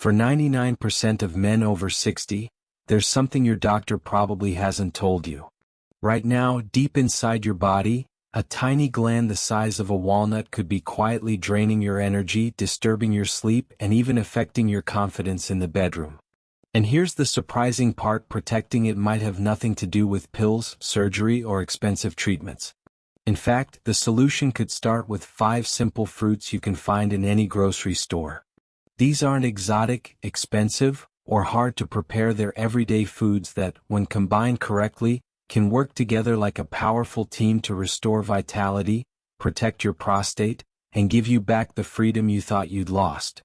For 99% of men over 60, there's something your doctor probably hasn't told you. Right now, deep inside your body, a tiny gland the size of a walnut could be quietly draining your energy, disturbing your sleep, and even affecting your confidence in the bedroom. And here's the surprising part: protecting it might have nothing to do with pills, surgery, or expensive treatments. In fact, the solution could start with 5 simple fruits you can find in any grocery store. These aren't exotic, expensive, or hard to prepare. They're everyday foods that, when combined correctly, can work together like a powerful team to restore vitality, protect your prostate, and give you back the freedom you thought you'd lost.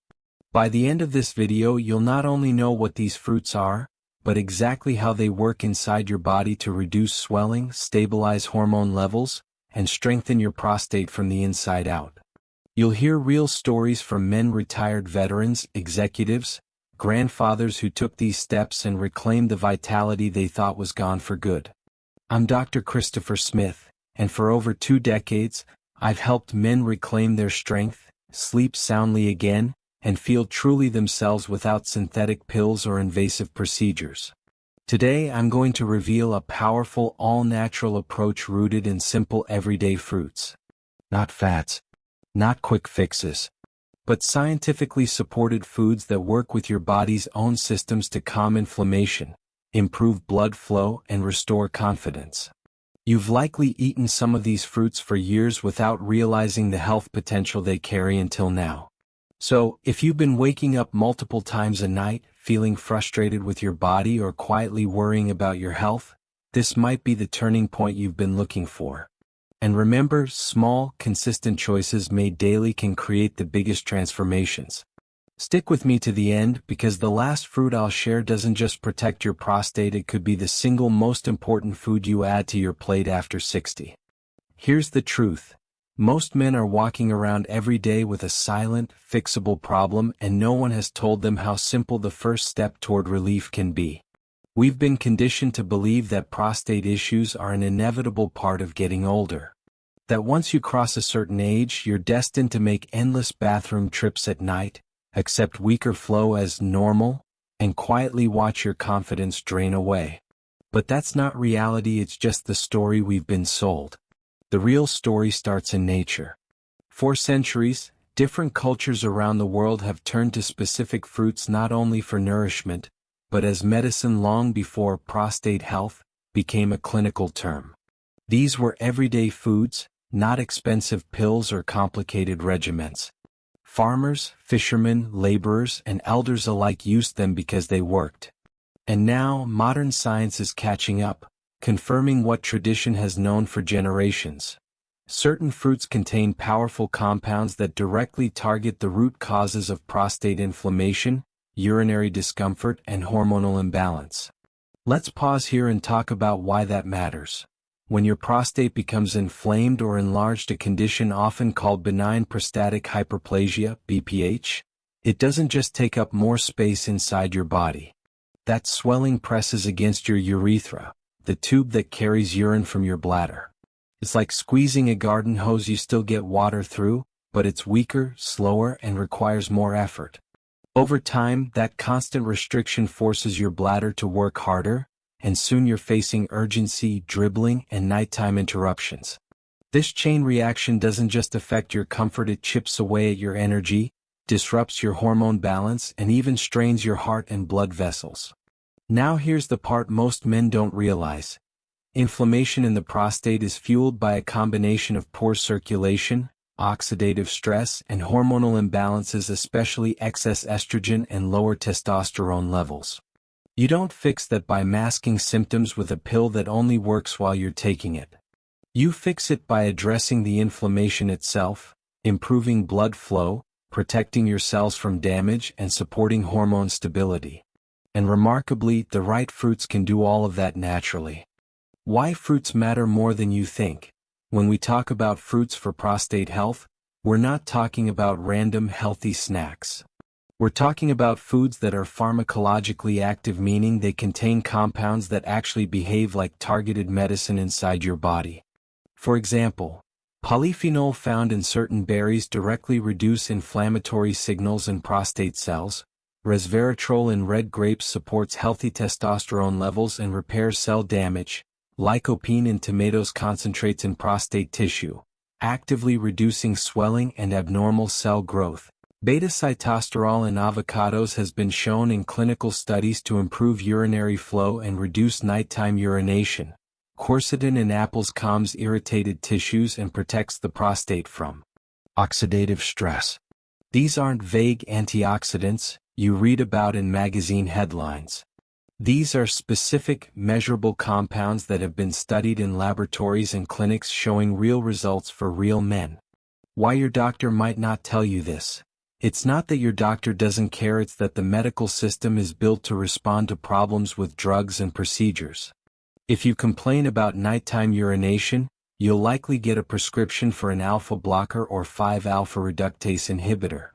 By the end of this video, you'll not only know what these fruits are, but exactly how they work inside your body to reduce swelling, stabilize hormone levels, and strengthen your prostate from the inside out. You'll hear real stories from men, retired veterans, executives, grandfathers who took these steps and reclaimed the vitality they thought was gone for good. I'm Dr. Christopher Smith, and for over 2 decades, I've helped men reclaim their strength, sleep soundly again, and feel truly themselves without synthetic pills or invasive procedures. Today I'm going to reveal a powerful, all-natural approach rooted in simple everyday fruits. Not fads, not quick fixes, but scientifically supported foods that work with your body's own systems to calm inflammation, improve blood flow, and restore confidence. You've likely eaten some of these fruits for years without realizing the health potential they carry until now. So, if you've been waking up multiple times a night, feeling frustrated with your body, or quietly worrying about your health, this might be the turning point you've been looking for. And remember, small, consistent choices made daily can create the biggest transformations. Stick with me to the end, because the last fruit I'll share doesn't just protect your prostate, it could be the single most important food you add to your plate after 60. Here's the truth. Most men are walking around every day with a silent, fixable problem, and no one has told them how simple the first step toward relief can be. We've been conditioned to believe that prostate issues are an inevitable part of getting older. That once you cross a certain age, you're destined to make endless bathroom trips at night, accept weaker flow as normal, and quietly watch your confidence drain away. But that's not reality, it's just the story we've been sold. The real story starts in nature. For centuries, different cultures around the world have turned to specific fruits not only for nourishment, but as medicine long before prostate health became a clinical term. These were everyday foods, not expensive pills or complicated regimens. Farmers, fishermen, laborers, and elders alike used them because they worked. And now, modern science is catching up, confirming what tradition has known for generations. Certain fruits contain powerful compounds that directly target the root causes of prostate inflammation, urinary discomfort, and hormonal imbalance. Let's pause here and talk about why that matters. When your prostate becomes inflamed or enlarged, a condition often called benign prostatic hyperplasia, BPH, it doesn't just take up more space inside your body. That swelling presses against your urethra, the tube that carries urine from your bladder. It's like squeezing a garden hose. You still get water through, but it's weaker, slower, and requires more effort. Over time, that constant restriction forces your bladder to work harder, and soon you're facing urgency, dribbling, and nighttime interruptions. This chain reaction doesn't just affect your comfort, it chips away at your energy, disrupts your hormone balance, and even strains your heart and blood vessels. Now here's the part most men don't realize. Inflammation in the prostate is fueled by a combination of poor circulation, oxidative stress, and hormonal imbalances, especially excess estrogen and lower testosterone levels. You don't fix that by masking symptoms with a pill that only works while you're taking it. You fix it by addressing the inflammation itself, improving blood flow, protecting your cells from damage, and supporting hormone stability. And remarkably, the right fruits can do all of that naturally. Why fruits matter more than you think. When we talk about fruits for prostate health, we're not talking about random healthy snacks. We're talking about foods that are pharmacologically active, meaning they contain compounds that actually behave like targeted medicine inside your body. For example, polyphenol found in certain berries directly reduce inflammatory signals in prostate cells, Resveratrol in red grapes supports healthy testosterone levels and repairs cell damage. Lycopene in tomatoes concentrates in prostate tissue, actively reducing swelling and abnormal cell growth. Beta-sitosterol in avocados has been shown in clinical studies to improve urinary flow and reduce nighttime urination. Quercetin in apples calms irritated tissues and protects the prostate from oxidative stress. These aren't vague antioxidants you read about in magazine headlines. These are specific, measurable compounds that have been studied in laboratories and clinics showing real results for real men. Why your doctor might not tell you this. It's not that your doctor doesn't care, it's that the medical system is built to respond to problems with drugs and procedures. If you complain about nighttime urination, you'll likely get a prescription for an alpha blocker or 5-alpha reductase inhibitor.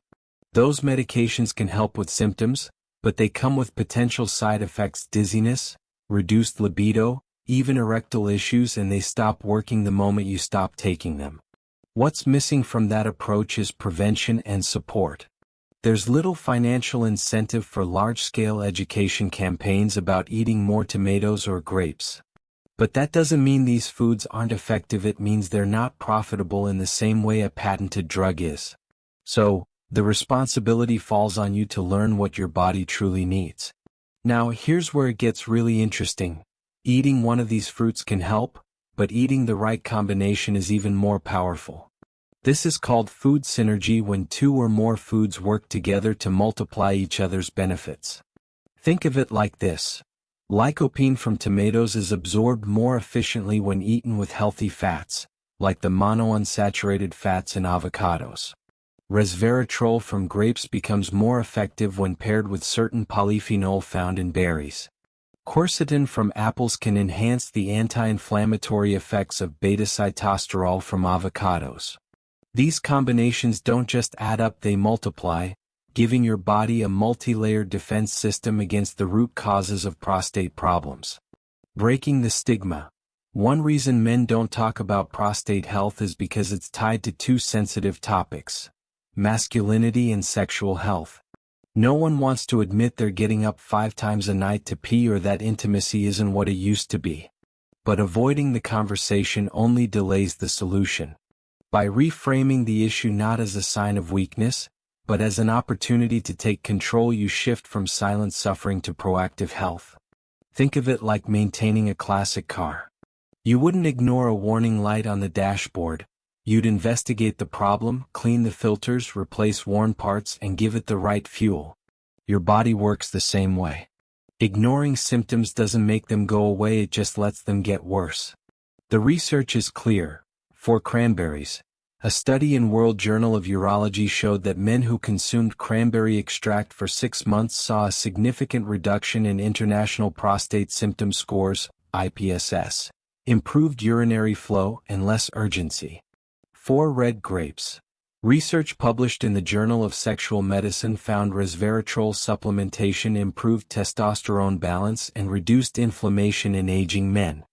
Those medications can help with symptoms, but they come with potential side effects: dizziness, reduced libido, even erectile issues, and they stop working the moment you stop taking them. What's missing from that approach is prevention and support. There's little financial incentive for large-scale education campaigns about eating more tomatoes or grapes. But that doesn't mean these foods aren't effective, it means they're not profitable in the same way a patented drug is. So, the responsibility falls on you to learn what your body truly needs. Now here's where it gets really interesting. Eating one of these fruits can help, but eating the right combination is even more powerful. This is called food synergy, when two or more foods work together to multiply each other's benefits. Think of it like this. Lycopene from tomatoes is absorbed more efficiently when eaten with healthy fats, like the monounsaturated fats in avocados. Resveratrol from grapes becomes more effective when paired with certain polyphenol found in berries. Quercetin from apples can enhance the anti-inflammatory effects of beta-sitosterol from avocados. These combinations don't just add up, they multiply, giving your body a multi-layered defense system against the root causes of prostate problems. Breaking the stigma. One reason men don't talk about prostate health is because it's tied to two sensitive topics: masculinity and sexual health. No one wants to admit they're getting up 5 times a night to pee, or that intimacy isn't what it used to be. But avoiding the conversation only delays the solution. By reframing the issue not as a sign of weakness, but as an opportunity to take control, you shift from silent suffering to proactive health. Think of it like maintaining a classic car. You wouldn't ignore a warning light on the dashboard. You'd investigate the problem, clean the filters, replace worn parts, and give it the right fuel. Your body works the same way. Ignoring symptoms doesn't make them go away, it just lets them get worse. The research is clear. For cranberries, a study in World Journal of Urology showed that men who consumed cranberry extract for 6 months saw a significant reduction in International Prostate Symptom Scores, IPSS, improved urinary flow, and less urgency. 4 red grapes. Research published in the Journal of Sexual Medicine found resveratrol supplementation improved testosterone balance and reduced inflammation in aging men.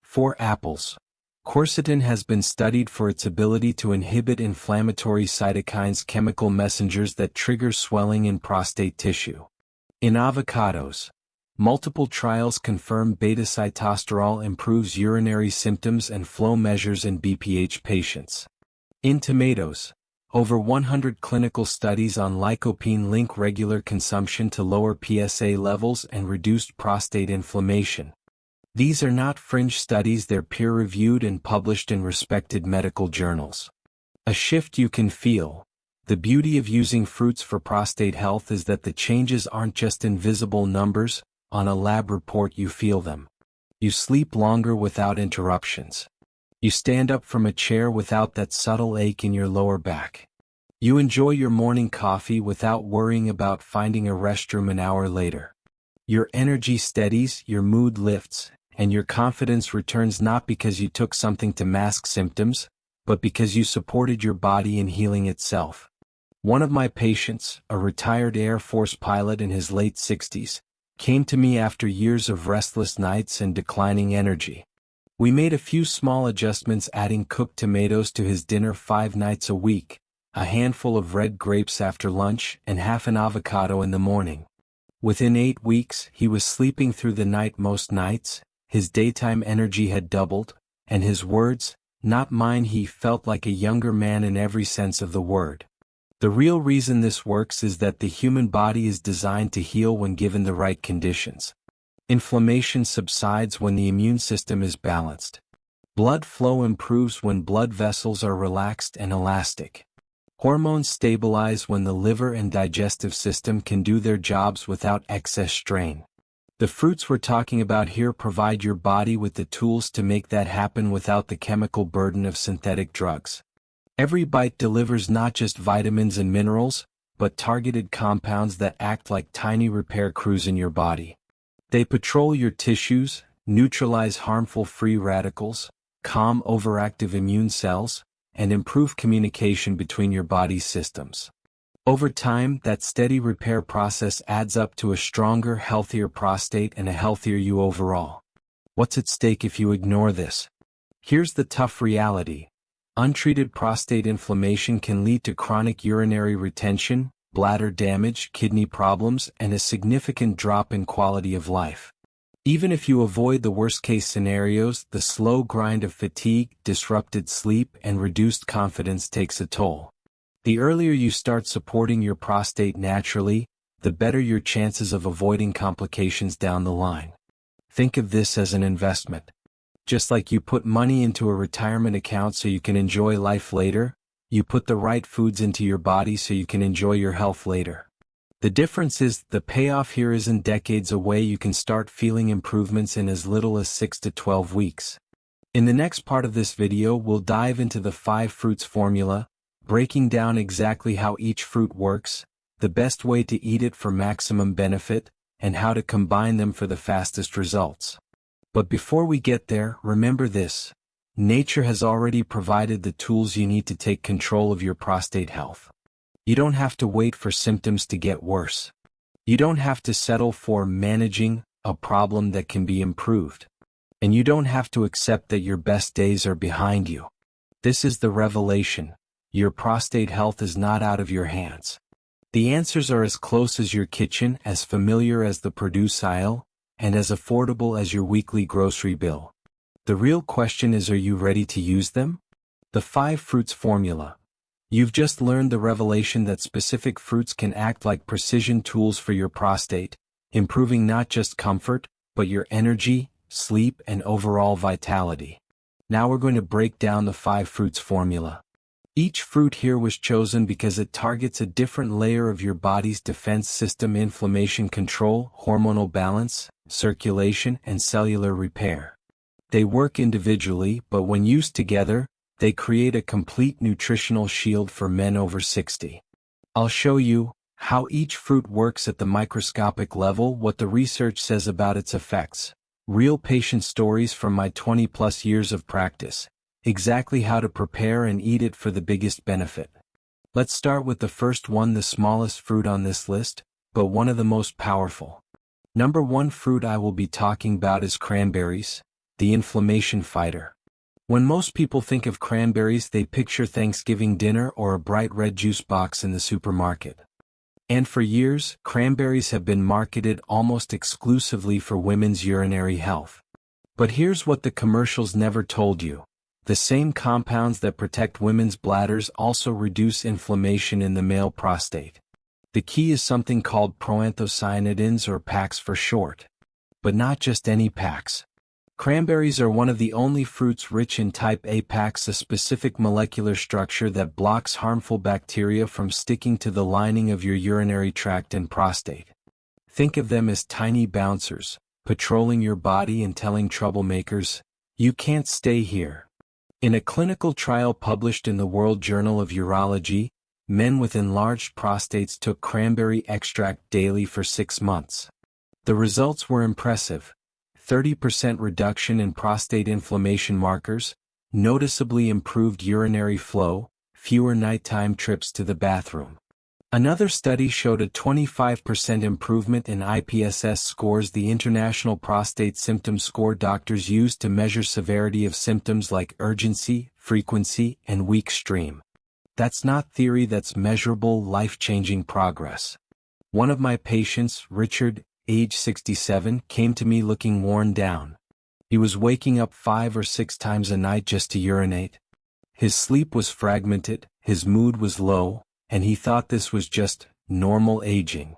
4 apples. Quercetin has been studied for its ability to inhibit inflammatory cytokines, chemical messengers that trigger swelling in prostate tissue. In avocados, multiple trials confirm beta-sitosterol improves urinary symptoms and flow measures in BPH patients. In tomatoes, over 100 clinical studies on lycopene link regular consumption to lower PSA levels and reduced prostate inflammation. These are not fringe studies, they're peer-reviewed and published in respected medical journals. A shift you can feel. The beauty of using fruits for prostate health is that the changes aren't just invisible numbers. On a lab report you feel them. You sleep longer without interruptions. You stand up from a chair without that subtle ache in your lower back. You enjoy your morning coffee without worrying about finding a restroom an hour later. Your energy steadies, your mood lifts, and your confidence returns, not because you took something to mask symptoms, but because you supported your body in healing itself. One of my patients, a retired Air Force pilot in his late 60s, came to me after years of restless nights and declining energy. We made a few small adjustments, adding cooked tomatoes to his dinner 5 nights a week, a handful of red grapes after lunch, and half an avocado in the morning. Within 8 weeks, he was sleeping through the night most nights, his daytime energy had doubled, and his words, "Not mine," he felt like a younger man in every sense of the word. The real reason this works is that the human body is designed to heal when given the right conditions. Inflammation subsides when the immune system is balanced. Blood flow improves when blood vessels are relaxed and elastic. Hormones stabilize when the liver and digestive system can do their jobs without excess strain. The fruits we're talking about here provide your body with the tools to make that happen without the chemical burden of synthetic drugs. Every bite delivers not just vitamins and minerals, but targeted compounds that act like tiny repair crews in your body. They patrol your tissues, neutralize harmful free radicals, calm overactive immune cells, and improve communication between your body's systems. Over time, that steady repair process adds up to a stronger, healthier prostate and a healthier you overall. What's at stake if you ignore this? Here's the tough reality. Untreated prostate inflammation can lead to chronic urinary retention, bladder damage, kidney problems, and a significant drop in quality of life. Even if you avoid the worst-case scenarios, the slow grind of fatigue, disrupted sleep, and reduced confidence takes a toll. The earlier you start supporting your prostate naturally, the better your chances of avoiding complications down the line. Think of this as an investment. Just like you put money into a retirement account so you can enjoy life later, you put the right foods into your body so you can enjoy your health later. The difference is, the payoff here isn't decades away. You can start feeling improvements in as little as 6 to 12 weeks. In the next part of this video, we'll dive into the 5 fruits formula, breaking down exactly how each fruit works, the best way to eat it for maximum benefit, and how to combine them for the fastest results. But before we get there, remember this: nature has already provided the tools you need to take control of your prostate health. You don't have to wait for symptoms to get worse. You don't have to settle for managing a problem that can be improved. And you don't have to accept that your best days are behind you. This is the revelation: your prostate health is not out of your hands. The answers are as close as your kitchen, as familiar as the produce aisle, and as affordable as your weekly grocery bill. The real question is, are you ready to use them? The 5 fruits formula. You've just learned the revelation that specific fruits can act like precision tools for your prostate, improving not just comfort, but your energy, sleep, and overall vitality. Now we're going to break down the 5 fruits formula. Each fruit here was chosen because it targets a different layer of your body's defense system: inflammation control, hormonal balance, circulation, and cellular repair. They work individually, but when used together, they create a complete nutritional shield for men over 60. I'll show you how each fruit works at the microscopic level, what the research says about its effects, real patient stories from my 20+ years of practice, exactly how to prepare and eat it for the biggest benefit. Let's start with the first one, the smallest fruit on this list, but one of the most powerful. Number 1 fruit I will be talking about is cranberries, the inflammation fighter. When most people think of cranberries, they picture Thanksgiving dinner or a bright red juice box in the supermarket. And for years, cranberries have been marketed almost exclusively for women's urinary health. But here's what the commercials never told you: the same compounds that protect women's bladders also reduce inflammation in the male prostate. The key is something called proanthocyanidins, or PACs for short. But not just any PACs. Cranberries are one of the only fruits rich in type A PACs, a specific molecular structure that blocks harmful bacteria from sticking to the lining of your urinary tract and prostate. Think of them as tiny bouncers, patrolling your body and telling troublemakers, "You can't stay here." In a clinical trial published in the World Journal of Urology, men with enlarged prostates took cranberry extract daily for 6 months. The results were impressive: 30% reduction in prostate inflammation markers, noticeably improved urinary flow, fewer nighttime trips to the bathroom. Another study showed a 25% improvement in IPSS scores, the International Prostate Symptom Score doctors use to measure severity of symptoms like urgency, frequency, and weak stream. That's not theory, that's measurable, life-changing progress. One of my patients, Richard, age 67, came to me looking worn down. He was waking up 5 or 6 times a night just to urinate. His sleep was fragmented, his mood was low, and he thought this was just normal aging.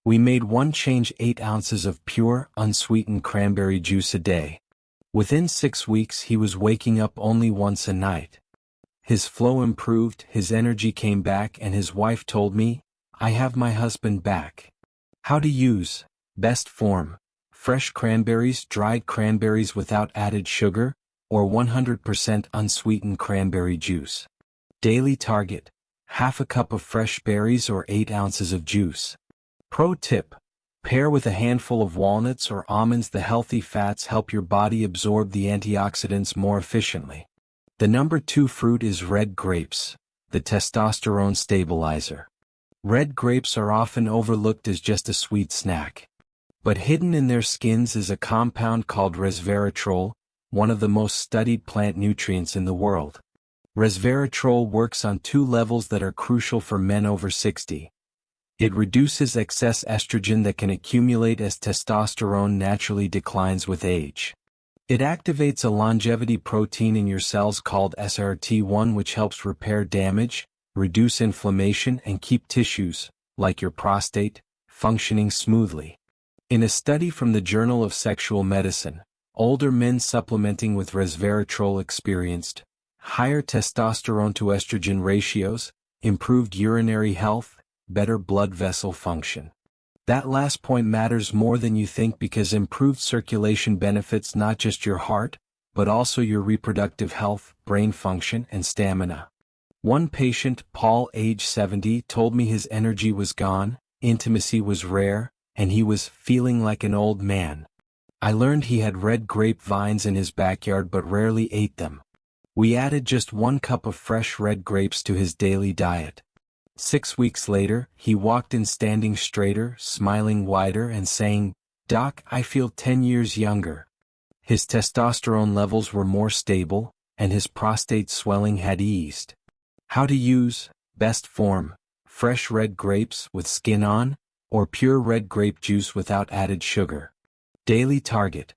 We made one change: 8 ounces of pure, unsweetened cranberry juice a day. Within 6 weeks he was waking up only once a night. His flow improved, his energy came back, and his wife told me, "I have my husband back." How to use: best form: fresh cranberries, dried cranberries without added sugar, or 100% unsweetened cranberry juice. Daily target: half a cup of fresh berries or 8 ounces of juice. Pro tip: pair with a handful of walnuts or almonds. The healthy fats help your body absorb the antioxidants more efficiently. The number 2 fruit is red grapes, the testosterone stabilizer. Red grapes are often overlooked as just a sweet snack. But hidden in their skins is a compound called resveratrol, one of the most studied plant nutrients in the world. Resveratrol works on 2 levels that are crucial for men over 60. It reduces excess estrogen that can accumulate as testosterone naturally declines with age. It activates a longevity protein in your cells called SRT1, which helps repair damage, reduce inflammation, and keep tissues, like your prostate, functioning smoothly. In a study from the Journal of Sexual Medicine, older men supplementing with resveratrol experienced higher testosterone to estrogen ratios, improved urinary health, better blood vessel function. That last point matters more than you think, because improved circulation benefits not just your heart, but also your reproductive health, brain function, and stamina. One patient, Paul, age 70, told me his energy was gone, intimacy was rare, and he was feeling like an old man. I learned he had red grape vines in his backyard but rarely ate them. We added just 1 cup of fresh red grapes to his daily diet. 6 weeks later, he walked in standing straighter, smiling wider, and saying, "Doc, I feel 10 years younger." His testosterone levels were more stable, and his prostate swelling had eased. How to use: best form: fresh red grapes with skin on, or pure red grape juice without added sugar. Daily target: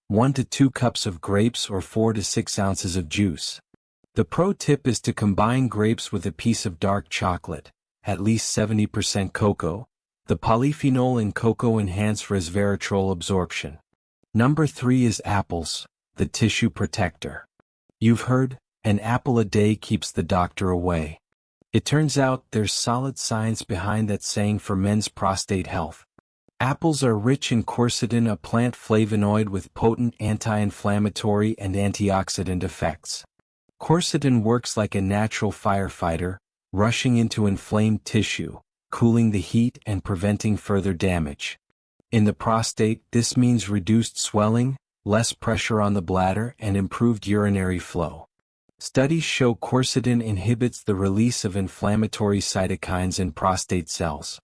1 to 2 cups of grapes or 4 to 6 ounces of juice. The pro tip is to combine grapes with a piece of dark chocolate, at least 70% cocoa. The polyphenol in cocoa enhance resveratrol absorption. Number 3 is apples, the tissue protector. You've heard, an apple a day keeps the doctor away. It turns out there's solid science behind that saying for men's prostate health. Apples are rich in quercetin, a plant flavonoid with potent anti-inflammatory and antioxidant effects. Quercetin works like a natural firefighter, rushing into inflamed tissue, cooling the heat and preventing further damage. In the prostate, this means reduced swelling, less pressure on the bladder, and improved urinary flow. Studies show quercetin inhibits the release of inflammatory cytokines in prostate cells.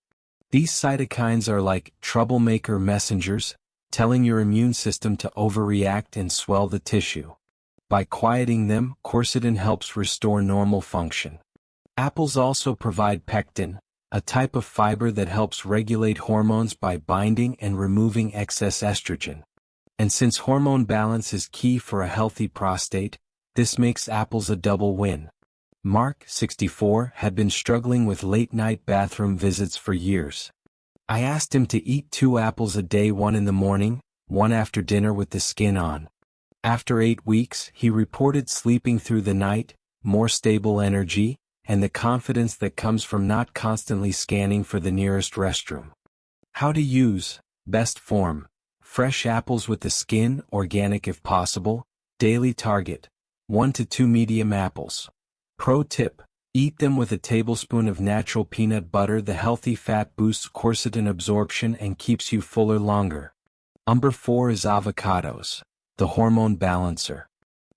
These cytokines are like troublemaker messengers, telling your immune system to overreact and swell the tissue. By quieting them, quercetin helps restore normal function. Apples also provide pectin, a type of fiber that helps regulate hormones by binding and removing excess estrogen. And since hormone balance is key for a healthy prostate, this makes apples a double win. Mark, 64, had been struggling with late-night bathroom visits for years. I asked him to eat 2 apples a day, 1 in the morning, 1 after dinner with the skin on. After 8 weeks, he reported sleeping through the night, more stable energy, and the confidence that comes from not constantly scanning for the nearest restroom. How to use: best form: fresh apples with the skin, organic if possible. Daily target: 1 to 2 medium apples. Pro tip: eat them with a tablespoon of natural peanut butter. The healthy fat boosts quercetin absorption and keeps you fuller longer. Number 4 is avocados, the hormone balancer.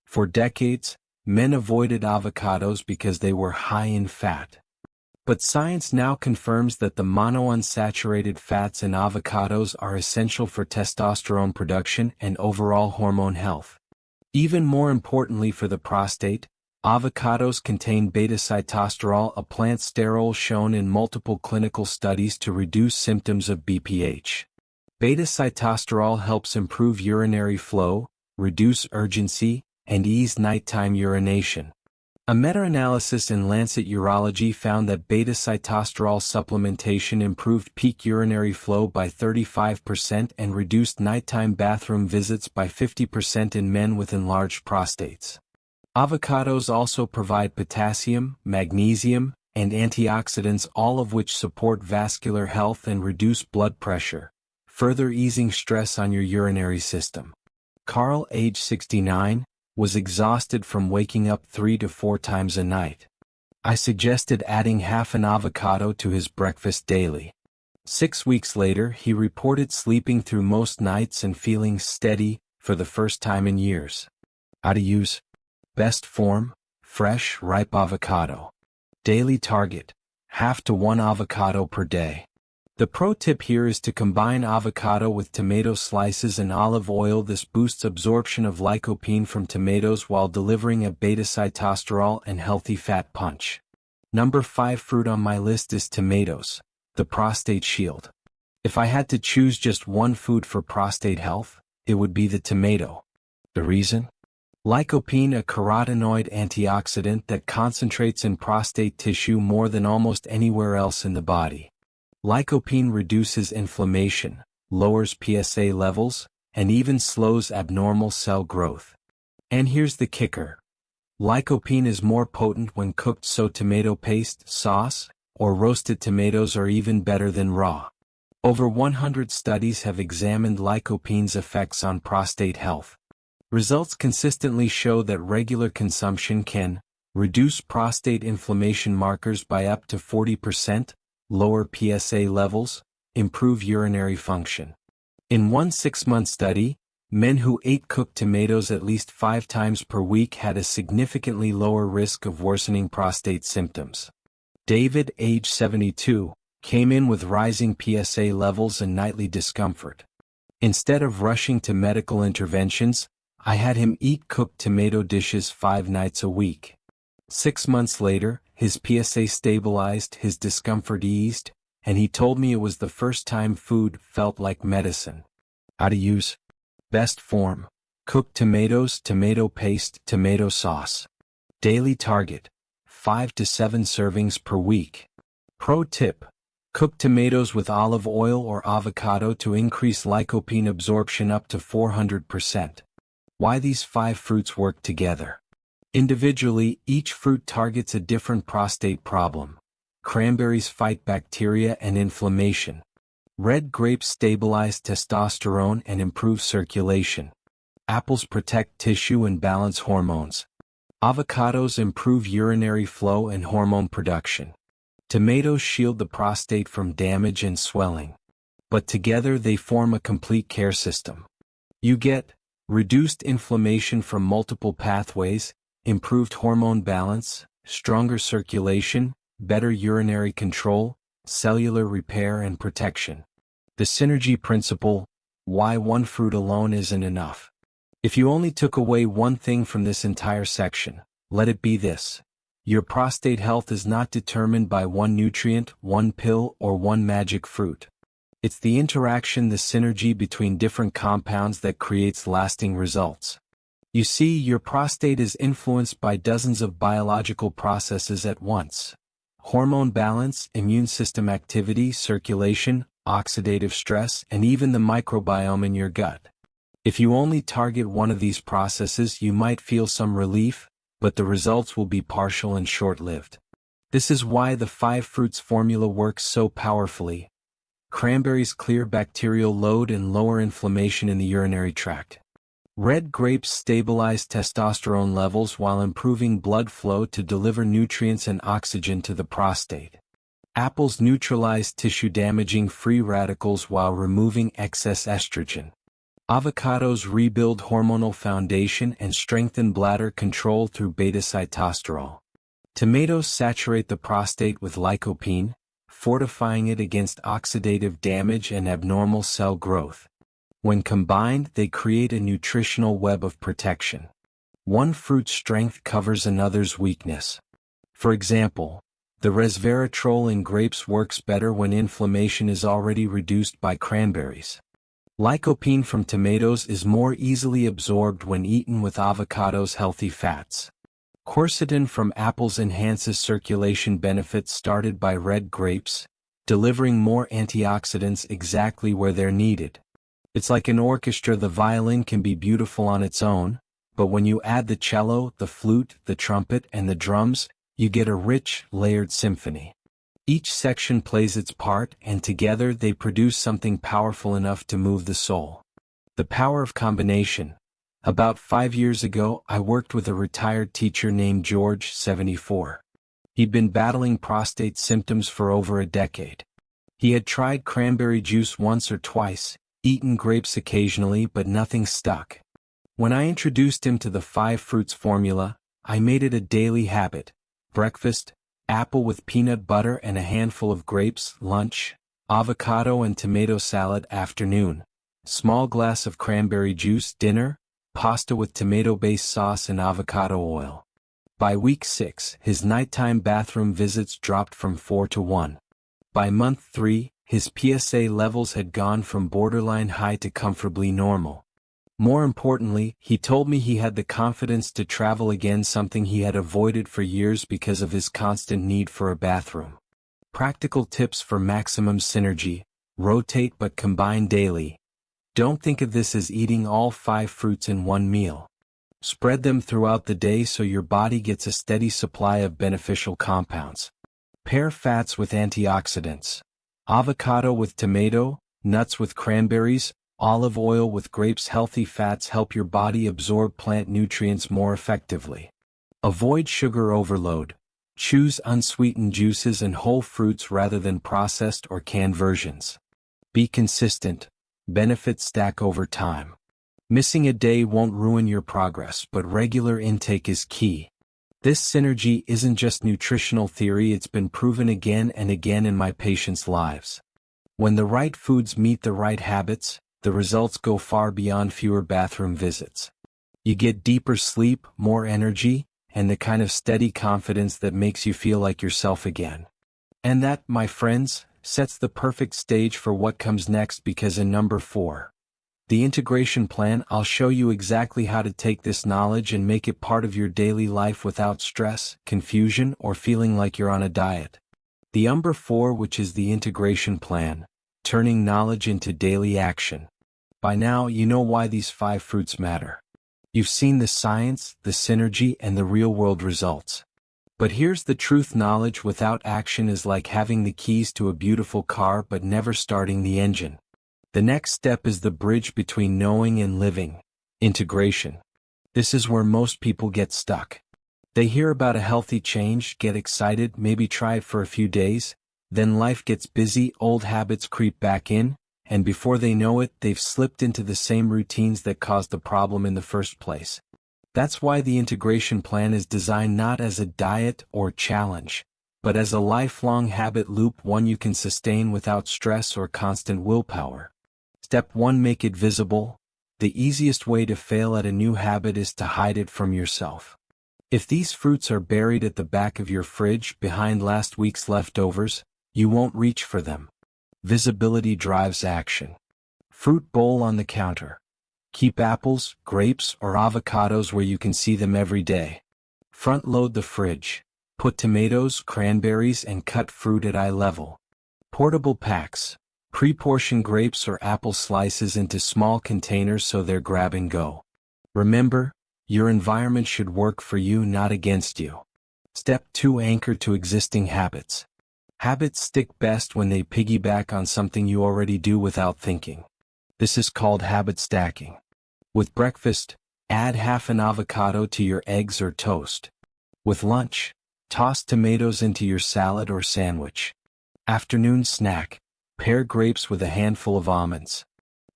For decades, men avoided avocados because they were high in fat. But science now confirms that the monounsaturated fats in avocados are essential for testosterone production and overall hormone health. Even more importantly for the prostate, Avocados contain beta-sitosterol, a plant sterol shown in multiple clinical studies to reduce symptoms of BPH. Beta-sitosterol helps improve urinary flow, reduce urgency, and ease nighttime urination. A meta-analysis in Lancet Urology found that beta-sitosterol supplementation improved peak urinary flow by 35% and reduced nighttime bathroom visits by 50% in men with enlarged prostates. Avocados also provide potassium, magnesium, and antioxidants, all of which support vascular health and reduce blood pressure, further easing stress on your urinary system. Carl, age 69, was exhausted from waking up 3 to 4 times a night. I suggested adding half an avocado to his breakfast daily. 6 weeks later, he reported sleeping through most nights and feeling steady for the first time in years. How to use: best form, fresh, ripe avocado. Daily target: half to 1 avocado per day. The pro tip here is to combine avocado with tomato slices and olive oil. This boosts absorption of lycopene from tomatoes while delivering a beta-sitosterol and healthy fat punch. Number 5 fruit on my list is tomatoes, the prostate shield. If I had to choose just one food for prostate health, it would be the tomato. The reason? Lycopene, a carotenoid antioxidant that concentrates in prostate tissue more than almost anywhere else in the body. Lycopene reduces inflammation, lowers PSA levels, and even slows abnormal cell growth. And here's the kicker: lycopene is more potent when cooked, so tomato paste, sauce, or roasted tomatoes are even better than raw. Over 100 studies have examined lycopene's effects on prostate health. Results consistently show that regular consumption can reduce prostate inflammation markers by up to 40%, lower PSA levels, improve urinary function. In one 6-month study, men who ate cooked tomatoes at least 5 times per week had a significantly lower risk of worsening prostate symptoms. David, age 72, came in with rising PSA levels and nightly discomfort. Instead of rushing to medical interventions, I had him eat cooked tomato dishes 5 nights a week. 6 months later, his PSA stabilized, his discomfort eased, and he told me it was the first time food felt like medicine. How to use: best form, cooked tomatoes, tomato paste, tomato sauce. Daily target: 5 to 7 servings per week. Pro tip: cook tomatoes with olive oil or avocado to increase lycopene absorption up to 400%. Why these 5 fruits work together? Individually, each fruit targets a different prostate problem. Cranberries fight bacteria and inflammation. Red grapes stabilize testosterone and improve circulation. Apples protect tissue and balance hormones. Avocados improve urinary flow and hormone production. Tomatoes shield the prostate from damage and swelling. But together they form a complete care system. You get reduced inflammation from multiple pathways, improved hormone balance, stronger circulation, better urinary control, cellular repair and protection. The synergy principle: why one fruit alone isn't enough. If you only took away one thing from this entire section, let it be this: your prostate health is not determined by one nutrient, one pill, or one magic fruit. It's the interaction, the synergy between different compounds that creates lasting results. You see, your prostate is influenced by dozens of biological processes at once: hormone balance, immune system activity, circulation, oxidative stress, and even the microbiome in your gut. If you only target one of these processes, you might feel some relief, but the results will be partial and short-lived. This is why the 5 fruits formula works so powerfully. Cranberries clear bacterial load and lower inflammation in the urinary tract. Red grapes stabilize testosterone levels while improving blood flow to deliver nutrients and oxygen to the prostate. Apples neutralize tissue-damaging free radicals while removing excess estrogen. Avocados rebuild hormonal foundation and strengthen bladder control through beta-sitosterol. Tomatoes saturate the prostate with lycopene, fortifying it against oxidative damage and abnormal cell growth. When combined, they create a nutritional web of protection. One fruit's strength covers another's weakness. For example, the resveratrol in grapes works better when inflammation is already reduced by cranberries. Lycopene from tomatoes is more easily absorbed when eaten with avocado's healthy fats. Quercetin from apples enhances circulation benefits started by red grapes, delivering more antioxidants exactly where they're needed. It's like an orchestra. The violin can be beautiful on its own, but when you add the cello, the flute, the trumpet, and the drums, you get a rich, layered symphony. Each section plays its part, and together they produce something powerful enough to move the soul. The power of combination. About 5 years ago, I worked with a retired teacher named George, 74. He'd been battling prostate symptoms for over a decade. He had tried cranberry juice once or twice, eaten grapes occasionally, but nothing stuck. When I introduced him to the 5 fruits formula, I made it a daily habit. Breakfast, apple with peanut butter and a handful of grapes. Lunch, avocado and tomato salad. Afternoon, small glass of cranberry juice. Dinner, pasta with tomato-based sauce and avocado oil. By week 6, his nighttime bathroom visits dropped from 4 to 1. By month 3, his PSA levels had gone from borderline high to comfortably normal. More importantly, he told me he had the confidence to travel again, something he had avoided for years because of his constant need for a bathroom. Practical tips for maximum synergy: rotate but combine daily. Don't think of this as eating all 5 fruits in one meal. Spread them throughout the day so your body gets a steady supply of beneficial compounds. Pair fats with antioxidants. Avocado with tomato, nuts with cranberries, olive oil with grapes. Healthy fats help your body absorb plant nutrients more effectively. Avoid sugar overload. Choose unsweetened juices and whole fruits rather than processed or canned versions. Be consistent. Benefits stack over time. Missing a day won't ruin your progress, but regular intake is key. This synergy isn't just nutritional theory, it's been proven again and again in my patients' lives. When the right foods meet the right habits, the results go far beyond fewer bathroom visits. You get deeper sleep, more energy, and the kind of steady confidence that makes you feel like yourself again. And that, my friends, sets the perfect stage for what comes next, because in number 4, the integration plan, I'll show you exactly how to take this knowledge and make it part of your daily life without stress, confusion, or feeling like you're on a diet. The number 4, which is the integration plan, turning knowledge into daily action. By now, you know why these 5 fruits matter. You've seen the science, the synergy, and the real-world results. But here's the truth: knowledge without action is like having the keys to a beautiful car but never starting the engine. The next step is the bridge between knowing and living: integration. This is where most people get stuck. They hear about a healthy change, get excited, maybe try it for a few days, then life gets busy, old habits creep back in, and before they know it, they've slipped into the same routines that caused the problem in the first place. That's why the integration plan is designed not as a diet or challenge, but as a lifelong habit loop, one you can sustain without stress or constant willpower. Step 1: make it visible. The easiest way to fail at a new habit is to hide it from yourself. If these fruits are buried at the back of your fridge behind last week's leftovers, you won't reach for them. Visibility drives action. Fruit bowl on the counter. Keep apples, grapes, or avocados where you can see them every day. Front load the fridge. Put tomatoes, cranberries, and cut fruit at eye level. Portable packs. Pre-portion grapes or apple slices into small containers so they're grab and go. Remember, your environment should work for you, not against you. Step 2: anchor to existing habits. Habits stick best when they piggyback on something you already do without thinking. This is called habit stacking. With breakfast, add half an avocado to your eggs or toast. With lunch, toss tomatoes into your salad or sandwich. Afternoon snack, pair grapes with a handful of almonds.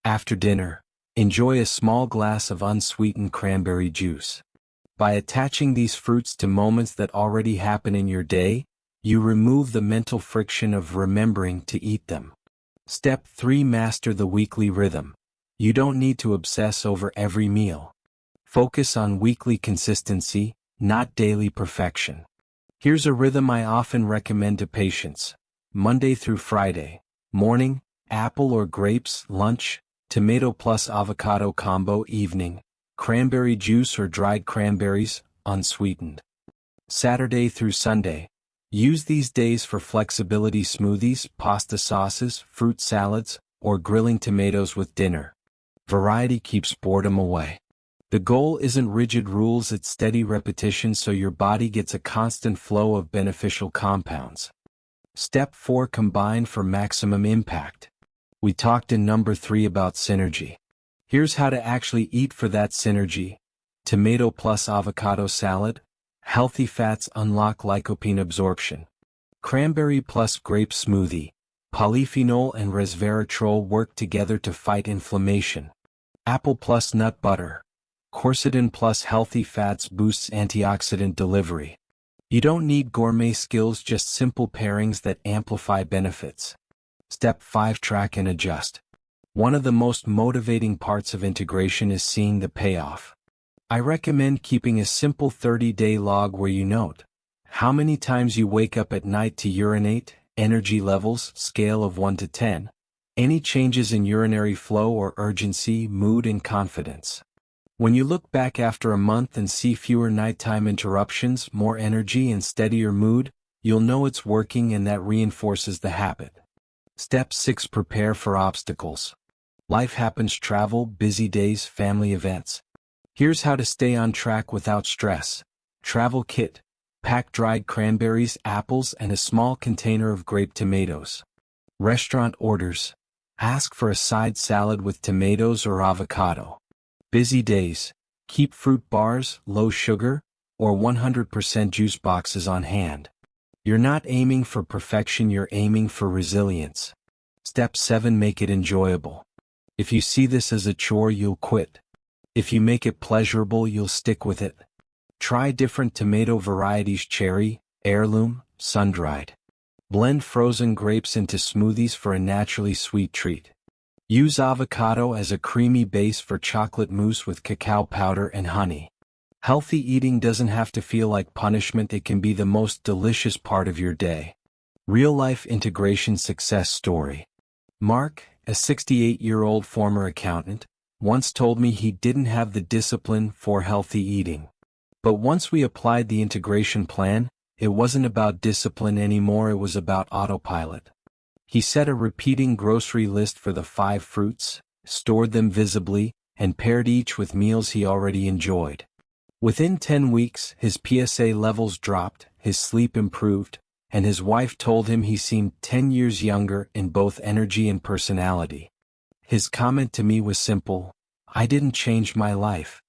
After dinner, enjoy a small glass of unsweetened cranberry juice. By attaching these fruits to moments that already happen in your day, you remove the mental friction of remembering to eat them. Step 3: master the weekly rhythm. You don't need to obsess over every meal. Focus on weekly consistency, not daily perfection. Here's a rhythm I often recommend to patients. Monday through Friday. Morning, apple or grapes, lunch, tomato plus avocado combo, evening, cranberry juice or dried cranberries, unsweetened. Saturday through Sunday. Use these days for flexibility smoothies, pasta sauces, fruit salads, or grilling tomatoes with dinner. Variety keeps boredom away. The goal isn't rigid rules, it's steady repetition so your body gets a constant flow of beneficial compounds. Step 4. Combine for maximum impact. We talked in number 3 about synergy. Here's how to actually eat for that synergy. Tomato plus avocado salad. Healthy fats unlock lycopene absorption. Cranberry plus grape smoothie. Polyphenol and resveratrol work together to fight inflammation. Apple plus nut butter. Quercetin plus healthy fats boosts antioxidant delivery. You don't need gourmet skills, just simple pairings that amplify benefits. Step 5. Track and adjust. One of the most motivating parts of integration is seeing the payoff. I recommend keeping a simple 30-day log where you note how many times you wake up at night to urinate, energy levels, scale of 1 to 10, any changes in urinary flow or urgency, mood and confidence. When you look back after a month and see fewer nighttime interruptions, more energy and steadier mood, you'll know it's working, and that reinforces the habit. Step 6. Prepare for obstacles. Life happens: travel, busy days, family events. Here's how to stay on track without stress. Travel kit. Pack dried cranberries, apples, and a small container of grape tomatoes. Restaurant orders. Ask for a side salad with tomatoes or avocado. Busy days. Keep fruit bars, low sugar, or 100% juice boxes on hand. You're not aiming for perfection, you're aiming for resilience. Step 7. Make it enjoyable. If you see this as a chore, you'll quit. If you make it pleasurable, you'll stick with it. Try different tomato varieties: cherry, heirloom, sun-dried. Blend frozen grapes into smoothies for a naturally sweet treat. Use avocado as a creamy base for chocolate mousse with cacao powder and honey. Healthy eating doesn't have to feel like punishment, it can be the most delicious part of your day. Real-life integration success story. Mark, a 68-year-old former accountant, once told me he didn't have the discipline for healthy eating. But once we applied the integration plan, it wasn't about discipline anymore, it was about autopilot. He set a repeating grocery list for the 5 fruits, stored them visibly, and paired each with meals he already enjoyed. Within 10 weeks, his PSA levels dropped, his sleep improved, and his wife told him he seemed 10 years younger in both energy and personality. His comment to me was simple: I didn't change my life.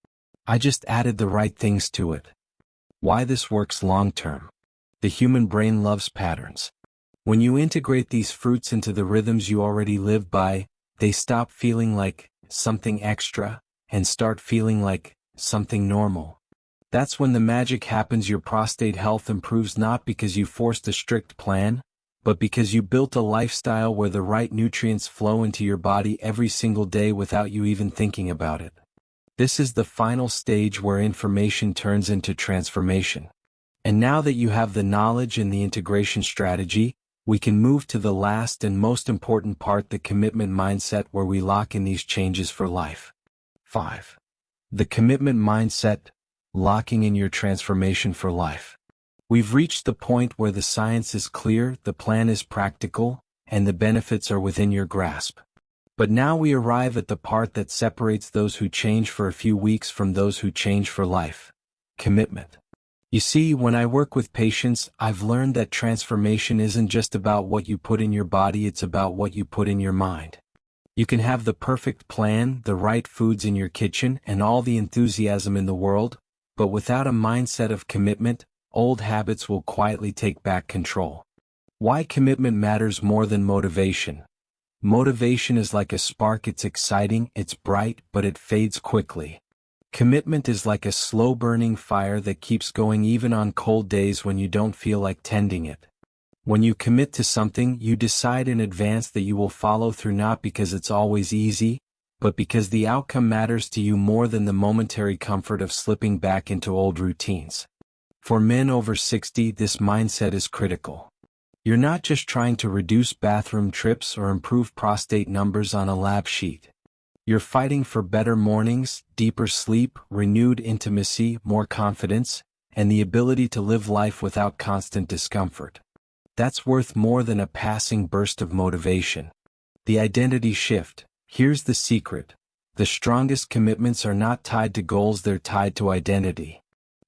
I just added the right things to it. Why this works long term. The human brain loves patterns. When you integrate these fruits into the rhythms you already live by, they stop feeling like something extra and start feeling like something normal. That's when the magic happens. Your prostate health improves not because you forced a strict plan, but because you built a lifestyle where the right nutrients flow into your body every single day without you even thinking about it. This is the final stage where information turns into transformation. And now that you have the knowledge and the integration strategy, we can move to the last and most important part, the commitment mindset, where we lock in these changes for life. 5. The commitment mindset, locking in your transformation for life. We've reached the point where the science is clear, the plan is practical, and the benefits are within your grasp. But now we arrive at the part that separates those who change for a few weeks from those who change for life. Commitment. You see, when I work with patients, I've learned that transformation isn't just about what you put in your body, it's about what you put in your mind. You can have the perfect plan, the right foods in your kitchen, and all the enthusiasm in the world, but without a mindset of commitment, old habits will quietly take back control. Why commitment matters more than motivation. Motivation is like a spark, it's exciting, it's bright, but it fades quickly. Commitment is like a slow-burning fire that keeps going even on cold days when you don't feel like tending it. When you commit to something, you decide in advance that you will follow through, not because it's always easy, but because the outcome matters to you more than the momentary comfort of slipping back into old routines. For men over 60, this mindset is critical. You're not just trying to reduce bathroom trips or improve prostate numbers on a lab sheet. You're fighting for better mornings, deeper sleep, renewed intimacy, more confidence, and the ability to live life without constant discomfort. That's worth more than a passing burst of motivation. The identity shift. Here's the secret. The strongest commitments are not tied to goals, they're tied to identity.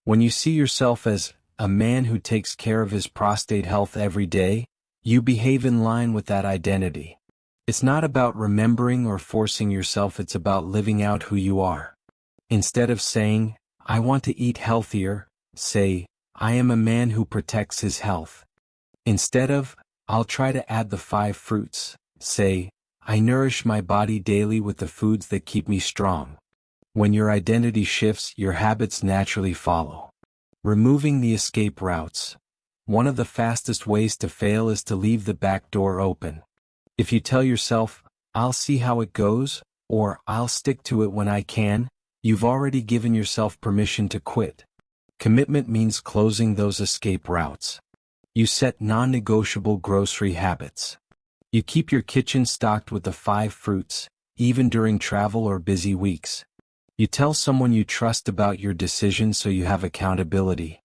When you see yourself as a man who takes care of his prostate health every day, you behave in line with that identity. It's not about remembering or forcing yourself, it's about living out who you are. Instead of saying, I want to eat healthier, say, I am a man who protects his health. Instead of, I'll try to add the 5 fruits, say, I nourish my body daily with the foods that keep me strong. When your identity shifts, your habits naturally follow. Removing the escape routes. One of the fastest ways to fail is to leave the back door open. If you tell yourself, I'll see how it goes, or I'll stick to it when I can, you've already given yourself permission to quit. Commitment means closing those escape routes. You set non-negotiable grocery habits. You keep your kitchen stocked with the 5 fruits, even during travel or busy weeks. You tell someone you trust about your decisions so you have accountability.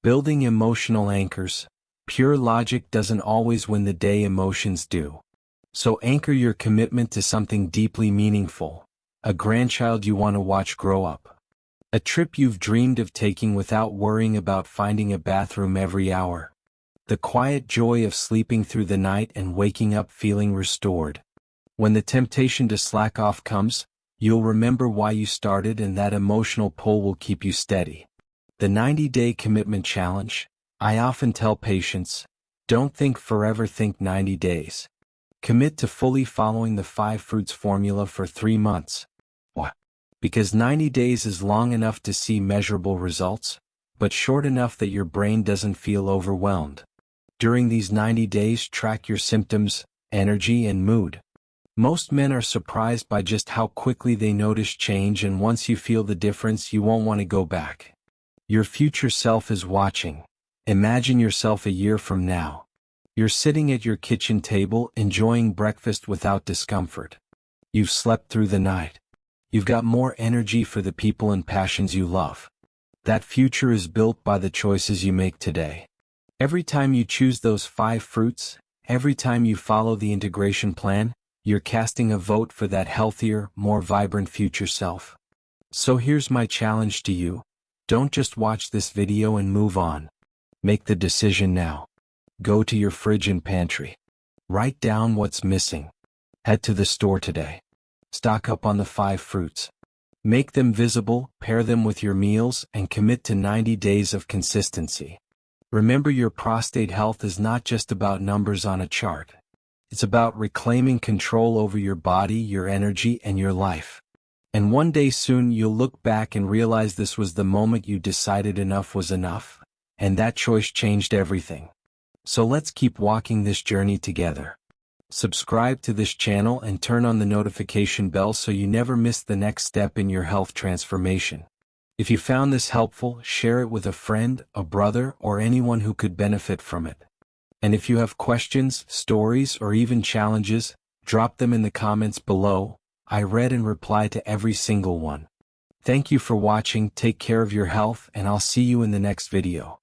Building emotional anchors. Pure logic doesn't always win the day, emotions do. So anchor your commitment to something deeply meaningful. A grandchild you want to watch grow up. A trip you've dreamed of taking without worrying about finding a bathroom every hour. The quiet joy of sleeping through the night and waking up feeling restored. When the temptation to slack off comes, you'll remember why you started, and that emotional pull will keep you steady. The 90-day commitment challenge. I often tell patients, don't think forever, think 90 days. Commit to fully following the 5 fruits formula for 3 months. Why? Because 90 days is long enough to see measurable results, but short enough that your brain doesn't feel overwhelmed. During these 90 days, track your symptoms, energy, and mood. Most men are surprised by just how quickly they notice change, and once you feel the difference, you won't want to go back. Your future self is watching. Imagine yourself a year from now. You're sitting at your kitchen table, enjoying breakfast without discomfort. You've slept through the night. You've got more energy for the people and passions you love. That future is built by the choices you make today. Every time you choose those 5 fruits, every time you follow the integration plan, you're casting a vote for that healthier, more vibrant future self. So here's my challenge to you. Don't just watch this video and move on. Make the decision now. Go to your fridge and pantry. Write down what's missing. Head to the store today. Stock up on the 5 fruits. Make them visible, pair them with your meals, and commit to 90 days of consistency. Remember, your prostate health is not just about numbers on a chart. It's about reclaiming control over your body, your energy, and your life. And one day soon you'll look back and realize this was the moment you decided enough was enough, and that choice changed everything. So let's keep walking this journey together. Subscribe to this channel and turn on the notification bell so you never miss the next step in your health transformation. If you found this helpful, share it with a friend, a brother, or anyone who could benefit from it. And if you have questions, stories, or even challenges, drop them in the comments below. I read and reply to every single one. Thank you for watching, take care of your health, and I'll see you in the next video.